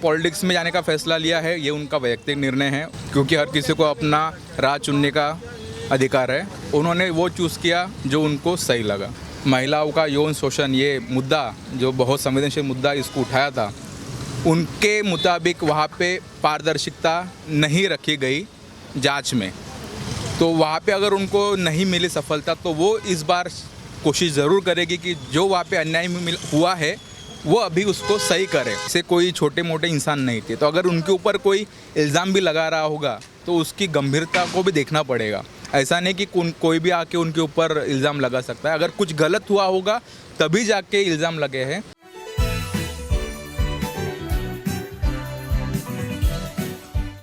Politics में जाने का फैसला लिया है ये उनका वैयक्तिक निर्णय है, क्योंकि हर किसी को अपना राह चुनने का अधिकार है। उन्होंने वो चूज़ किया जो उनको सही लगा। महिलाओं का यौन शोषण ये मुद्दा जो बहुत संवेदनशील मुद्दा इसको उठाया था, उनके मुताबिक वहाँ पे पारदर्शिता नहीं रखी गई जांच में। तो वहाँ पे अगर उनको नहीं मिली सफलता तो वो इस बार कोशिश ज़रूर करेगी कि जो वहाँ पे अन्याय हुआ है वो अभी उसको सही करे। ऐसे कोई छोटे मोटे इंसान नहीं थे, तो अगर उनके ऊपर कोई इल्ज़ाम भी लगा रहा होगा तो उसकी गंभीरता को भी देखना पड़ेगा। ऐसा नहीं कि कोई भी आके उनके ऊपर इल्ज़ाम लगा सकता है। अगर कुछ गलत हुआ होगा तभी जाके इल्ज़ाम लगे हैं।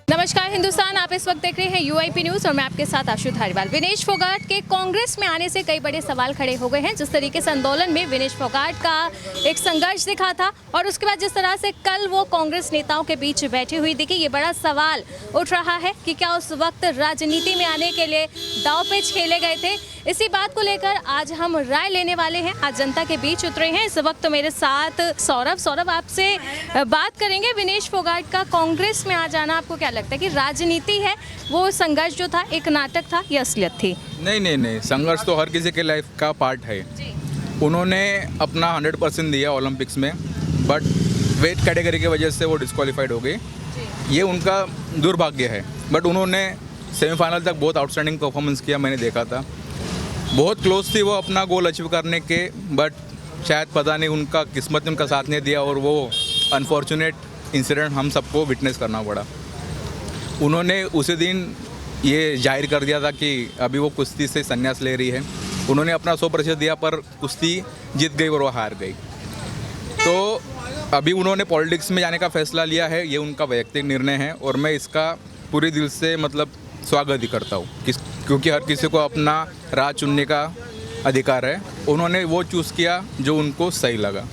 नमस्कार हिंदुस्तान, आप इस वक्त देख रहे हैं यूआईपी न्यूज़ और मैं आपके साथ आशु धारीवाल। विनेश फोगाट के कांग्रेस में आने से कई बड़े सवाल खड़े हो गए हैं। जिस तरीके से आंदोलन में विनेश फोगाट का एक संघर्ष दिखा था और उसके बाद जिस तरह से कल वो कांग्रेस नेताओं के बीच बैठी हुई दिखी, ये बड़ा सवाल उठ रहा है कि क्या उस वक्त राजनीति में आने के लिए दांवपेच खेले गए थे। इसी बात को लेकर आज हम राय लेने वाले हैं, आज जनता के बीच उतरे हैं। इस वक्त मेरे साथ सौरभ आपसे बात करेंगे। विनेश फोगाट का कांग्रेस में आ जाना आपको क्या लगता है कि राजनीति है, वो संघर्ष जो था एक नाटक था या असलियत थी? नहीं, संघर्ष तो हर किसी के लाइफ का पार्ट है। उन्होंने अपना 100% दिया ओलंपिक्स में, बट वेट कैटेगरी की वजह से वो डिस्क्वालीफाइड हो गई। ये उनका दुर्भाग्य है, बट उन्होंने सेमीफाइनल तक बहुत आउटस्टैंडिंग परफॉर्मेंस किया, मैंने देखा था। बहुत क्लोज थी वो अपना गोल अचीव करने के, बट शायद पता नहीं उनका किस्मत ने उनका साथ नहीं दिया और वो अनफॉर्चुनेट इंसिडेंट हम सबको विटनेस करना पड़ा। उन्होंने उसी दिन ये जाहिर कर दिया था कि अभी वो कुश्ती से संन्यास ले रही है। उन्होंने अपना 100% दिया, पर कुश्ती जीत गई और वो हार गई। तो अभी उन्होंने पॉलिटिक्स में जाने का फैसला लिया है ये उनका वैयक्तिक निर्णय है और मैं इसका पूरे दिल से स्वागत ही करता हूँ, क्योंकि हर किसी को अपना राह चुनने का अधिकार है। उन्होंने वो चूज़ किया जो उनको सही लगा।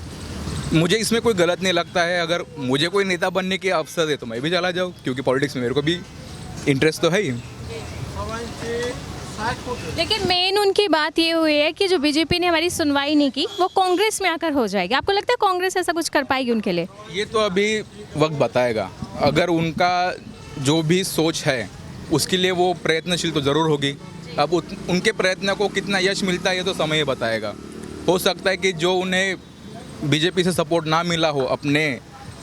मुझे इसमें कोई गलत नहीं लगता है। अगर मुझे कोई नेता बनने की अवसर दे तो मैं भी चला जाऊँ, क्योंकि पॉलिटिक्स में मेरे को भी इंटरेस्ट तो है ही। लेकिन मेन उनकी बात ये हुई है कि जो बीजेपी ने हमारी सुनवाई नहीं की वो कांग्रेस में आकर हो जाएगी। आपको लगता है कांग्रेस ऐसा कुछ कर पाएगी उनके लिए? ये तो अभी वक्त बताएगा। अगर उनका जो भी सोच है उसके लिए वो प्रयत्नशील तो ज़रूर होगी। अब उनके प्रयत्न को कितना यश मिलता है ये तो समय ही बताएगा। हो सकता है कि जो उन्हें बीजेपी से सपोर्ट ना मिला हो अपने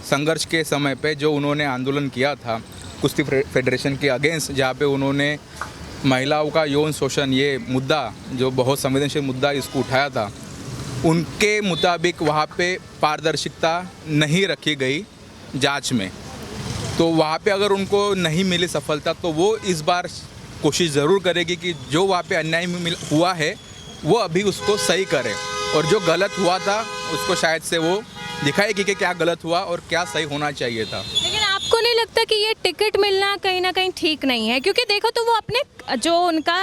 संघर्ष के समय पे, जो उन्होंने आंदोलन किया था कुश्ती फेडरेशन के अगेंस्ट, जहाँ पे उन्होंने महिलाओं का यौन शोषण ये मुद्दा जो बहुत संवेदनशील मुद्दा इसको उठाया था, उनके मुताबिक वहाँ पे पारदर्शिता नहीं रखी गई जांच में। तो वहाँ पे अगर उनको नहीं मिली सफलता तो वो इस बार कोशिश ज़रूर करेगी कि जो वहाँ पे अन्याय हुआ है वो अभी उसको सही करे, और जो गलत हुआ था उसको शायद से वो दिखाएगी कि क्या गलत हुआ और क्या सही होना चाहिए था। लेकिन आपको नहीं लगता कि ये टिकट मिलना कहीं ना कहीं ठीक नहीं है? क्योंकि देखो तो वो अपने जो उनका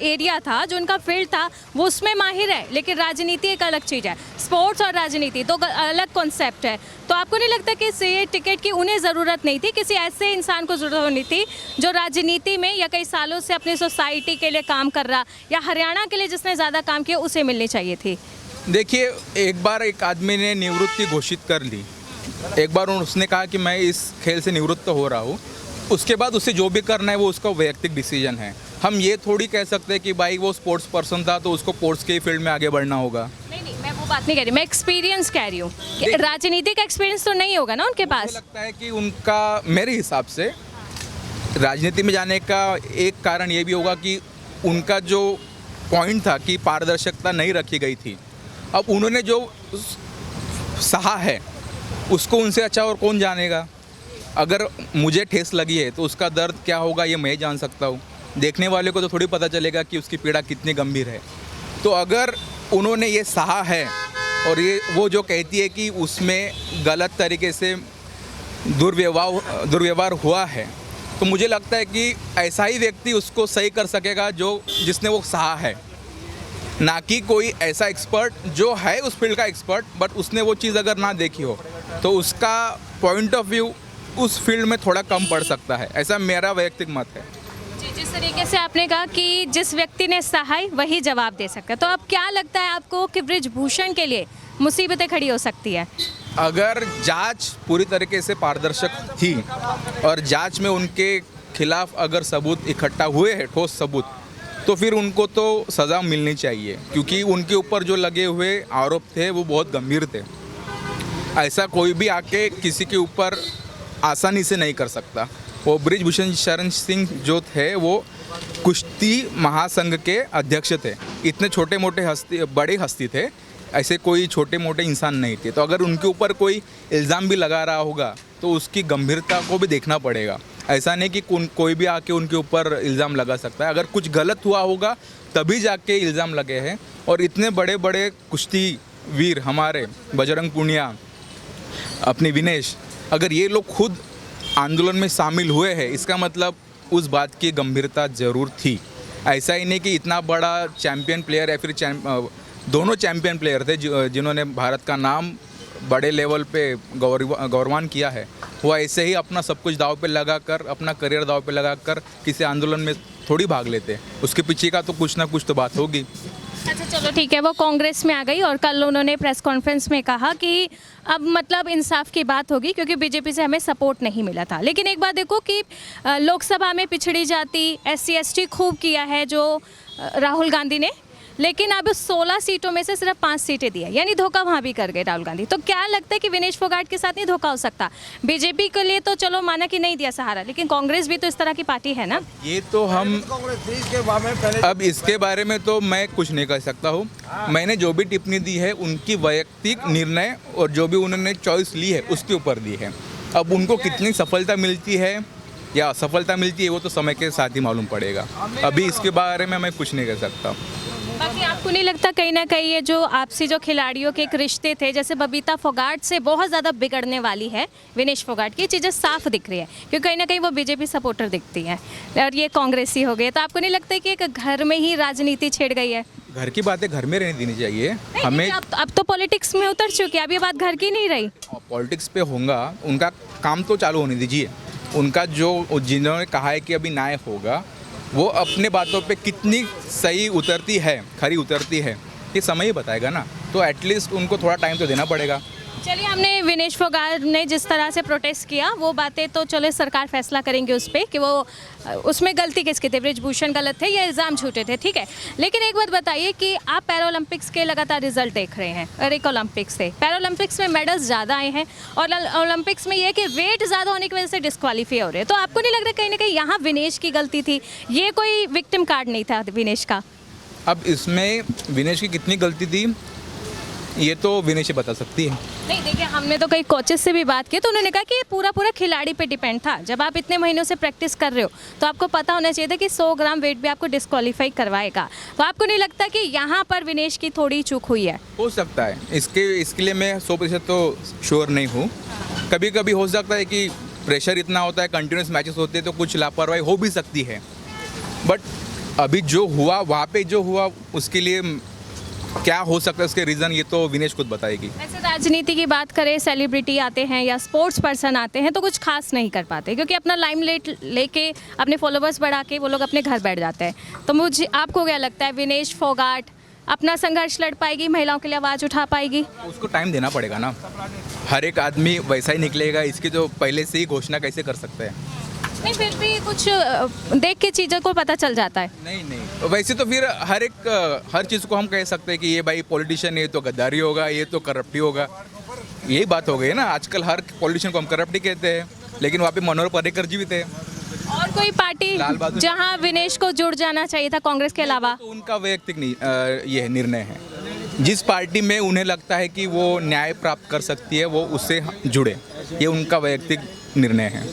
एरिया था, जो उनका फील्ड था, वो उसमें माहिर है, लेकिन राजनीति एक अलग चीज़ है। स्पोर्ट्स और राजनीति तो अलग कॉन्सेप्ट है। तो आपको नहीं लगता कि ये टिकट की उन्हें ज़रूरत नहीं थी, किसी ऐसे इंसान को ज़रूरत होनी थी जो राजनीति में या कई सालों से अपनी सोसाइटी के लिए काम कर रहा, या हरियाणा के लिए जिसने ज़्यादा काम किया, उसे मिलनी चाहिए थी? देखिए, एक बार एक आदमी ने निवृत्ति घोषित कर ली, एक बार उसने कहा कि मैं इस खेल से निवृत्त हो रहा हूँ, उसके बाद उसे जो भी करना है वो उसका वैयक्तिक डिसीजन है। हम ये थोड़ी कह सकते हैं कि भाई वो स्पोर्ट्स पर्सन था तो उसको स्पोर्ट्स के फील्ड में आगे बढ़ना होगा। नहीं, मैं वो बात नहीं कह रही, मैं एक्सपीरियंस कह रही हूँ। राजनीति का एक्सपीरियंस तो नहीं होगा ना उनके पास? मुझे लगता है कि उनका, मेरे हिसाब से राजनीति में जाने का एक कारण ये भी होगा कि उनका जो पॉइंट था कि पारदर्शिता नहीं रखी गई थी, अब उन्होंने जो सहा है उसको उनसे अच्छा और कौन जानेगा। अगर मुझे ठेस लगी है तो उसका दर्द क्या होगा ये मैं जान सकता हूँ, देखने वाले को तो थोड़ी पता चलेगा कि उसकी पीड़ा कितनी गंभीर है। तो अगर उन्होंने ये सहा है और ये वो जो कहती है कि उसमें गलत तरीके से दुर्व्यवहार हुआ है, तो मुझे लगता है कि ऐसा ही व्यक्ति उसको सही कर सकेगा जिसने वो सहा है, ना कि कोई ऐसा एक्सपर्ट जो है उस फील्ड का एक्सपर्ट, बट उसने वो चीज़ अगर ना देखी हो तो उसका पॉइंट ऑफ व्यू उस फील्ड में थोड़ा कम पड़ सकता है। ऐसा मेरा वैयक्तिक मत है। जी, जिस तरीके से आपने कहा कि जिस व्यक्ति ने सहाय वही जवाब दे सकता है, तो अब क्या लगता है आपको कि बृजभूषण के लिए मुसीबतें खड़ी हो सकती है? अगर जांच पूरी तरीके से पारदर्शक थी और जांच में उनके खिलाफ अगर सबूत इकट्ठा हुए हैं, ठोस सबूत, तो फिर उनको तो सज़ा मिलनी चाहिए, क्योंकि उनके ऊपर जो लगे हुए आरोप थे वो बहुत गंभीर थे। ऐसा कोई भी आके किसी के ऊपर आसानी से नहीं कर सकता। वो बृजभूषण शरण सिंह जो थे वो कुश्ती महासंघ के अध्यक्ष थे। इतने छोटे मोटे बड़े हस्ती थे, ऐसे कोई छोटे मोटे इंसान नहीं थे। तो अगर उनके ऊपर कोई इल्ज़ाम भी लगा रहा होगा तो उसकी गंभीरता को भी देखना पड़ेगा। ऐसा नहीं कि कोई भी आके उनके ऊपर इल्ज़ाम लगा सकता है। अगर कुछ गलत हुआ होगा तभी जाके इल्ज़ाम लगे हैं। और इतने बड़े बड़े कुश्ती वीर हमारे बजरंग पुनिया, अपनी विनेश, अगर ये लोग खुद आंदोलन में शामिल हुए हैं, इसका मतलब उस बात की गंभीरता ज़रूर थी। ऐसा ही नहीं कि इतना बड़ा चैम्पियन प्लेयर या फिर दोनों चैम्पियन प्लेयर थे जिन्होंने भारत का नाम बड़े लेवल पे गौरवान किया है, वो ऐसे ही अपना सब कुछ दाव पे लगाकर, अपना करियर दाव पे लगाकर किसी आंदोलन में थोड़ी भाग लेते। उसके पीछे का तो कुछ ना कुछ तो बात होगी। अच्छा चलो ठीक है, वो कांग्रेस में आ गई और कल उन्होंने प्रेस कॉन्फ्रेंस में कहा कि अब मतलब इंसाफ की बात होगी क्योंकि बीजेपी से हमें सपोर्ट नहीं मिला था। लेकिन एक बात देखो कि लोकसभा में पिछड़ी जाति SC ST खूब किया है जो राहुल गांधी ने, लेकिन अब 16 सीटों में से सिर्फ 5 सीटें दी है, यानी धोखा वहाँ भी कर गए राहुल गांधी। तो क्या लगता है कि विनेश फोगाट के साथ नहीं धोखा हो सकता? बीजेपी के लिए तो चलो माना कि नहीं दिया सहारा, लेकिन कांग्रेस भी तो इस तरह की पार्टी है ना। ये तो हम अब इसके बारे में तो मैं कुछ नहीं कह सकता हूँ। मैंने जो भी टिप्पणी दी है उनकी वैयक्तिक निर्णय और जो भी उन्होंने चॉइस ली है उसके ऊपर दी है। अब उनको कितनी सफलता मिलती है या असफलता मिलती है वो तो समय के साथ ही मालूम पड़ेगा। अभी इसके बारे में मैं कुछ नहीं कह सकता। बाकी आपको नहीं लगता कहीं ना कहीं ये जो आपसी जो खिलाड़ियों के एक रिश्ते थे, जैसे बबीता फोगाट से बहुत ज़्यादा बिगड़ने वाली है विनेश फोगाट की, चीज़ें साफ दिख रही है क्योंकि कहीं ना कहीं वो बीजेपी सपोर्टर दिखती है और ये कांग्रेसी हो गए। तो आपको नहीं लगता कि एक घर में ही राजनीति छिड़ गई है? घर की बातें घर में रहने देनी चाहिए हमें। अब तो पॉलिटिक्स में उतर चुकी है, अब ये बात घर की नहीं रही। पॉलिटिक्स पे होगा, उनका काम तो चालू होने दीजिए। उनका जो जिन्होंने कहा है कि अभी न्याय होगा, वो अपने बातों पे कितनी सही उतरती है, खरी उतरती है, ये समय ही बताएगा ना। तो एटलीस्ट उनको थोड़ा टाइम तो देना पड़ेगा। चलिए, हमने विनेश फोगाट ने जिस तरह से प्रोटेस्ट किया वो बातें तो चले सरकार फैसला करेंगे उस पर कि वो उसमें गलती किसकी थी, बृजभूषण गलत थे या इल्ज़ाम झूठे थे, ठीक है। लेकिन एक बात बताइए कि आप पैरालंपिक्स के लगातार रिजल्ट देख रहे हैं और एक ओलंपिक्स से, पैरालंपिक्स में मेडल्स ज़्यादा आए हैं और ओलंपिक्स में ये है कि वेट ज़्यादा होने की वजह से डिस्क्वालीफाई हो रहे हैं। तो आपको नहीं लग रहा कहीं ना कहीं यहाँ विनेश की गलती थी? ये कोई विक्टिम कार्ड नहीं था विनेश का। अब इसमें विनेश की कितनी गलती थी ये तो विनेश ही बता सकती है। नहीं देखिए, हमने तो कई कोचेस से भी बात की तो उन्होंने कहा कि ये पूरा खिलाड़ी पे डिपेंड था। जब आप इतने महीनों से प्रैक्टिस कर रहे हो तो आपको पता होना चाहिए था कि 100 ग्राम वेट भी आपको डिस्क्वालीफाई करवाएगा। तो आपको नहीं लगता कि यहाँ पर विनेश की थोड़ी चूक हुई है? हो सकता है, इसके लिए मैं 100% तो श्योर नहीं हूँ। कभी कभी हो सकता है कि प्रेशर इतना होता है, कंटिन्यूस मैचेस होते हैं तो कुछ लापरवाही हो भी सकती है। बट अभी जो हुआ वहाँ पे जो हुआ उसके लिए क्या हो सकता है उसके रीज़न ये तो विनेश खुद बताएगी। ऐसे राजनीति की बात करें, सेलिब्रिटी आते हैं या स्पोर्ट्स पर्सन आते हैं तो कुछ खास नहीं कर पाते क्योंकि अपना लाइमलाइट लेके अपने फॉलोवर्स बढ़ा के वो लोग अपने घर बैठ जाते हैं। तो मुझे आपको क्या लगता है विनेश फोगाट अपना संघर्ष लड़ पाएगी, महिलाओं के लिए आवाज़ उठा पाएगी? उसको टाइम देना पड़ेगा ना। हर एक आदमी वैसा ही निकलेगा, इसकी तो पहले से ही घोषणा कैसे कर सकते हैं? नहीं, फिर भी कुछ देख के चीज़ों को पता चल जाता है। नहीं, वैसे तो फिर हर चीज़ को हम कह सकते हैं कि ये भाई पॉलिटिशियन है, ये तो गद्दारी होगा, ये तो करप्टी होगा। यही बात हो गई ना, आजकल हर पॉलिटिशियन को हम करप्टी कहते हैं, लेकिन वहाँ पे मनोहर पर्रिकर जीवित है। और कोई पार्टी जहाँ विनेश को जुड़ जाना चाहिए था कांग्रेस के अलावा? तो उनका वैयक्तिक ये निर्णय है। जिस पार्टी में उन्हें लगता है कि वो न्याय प्राप्त कर सकती है वो उससे जुड़े, ये उनका वैयक्तिक निर्णय है।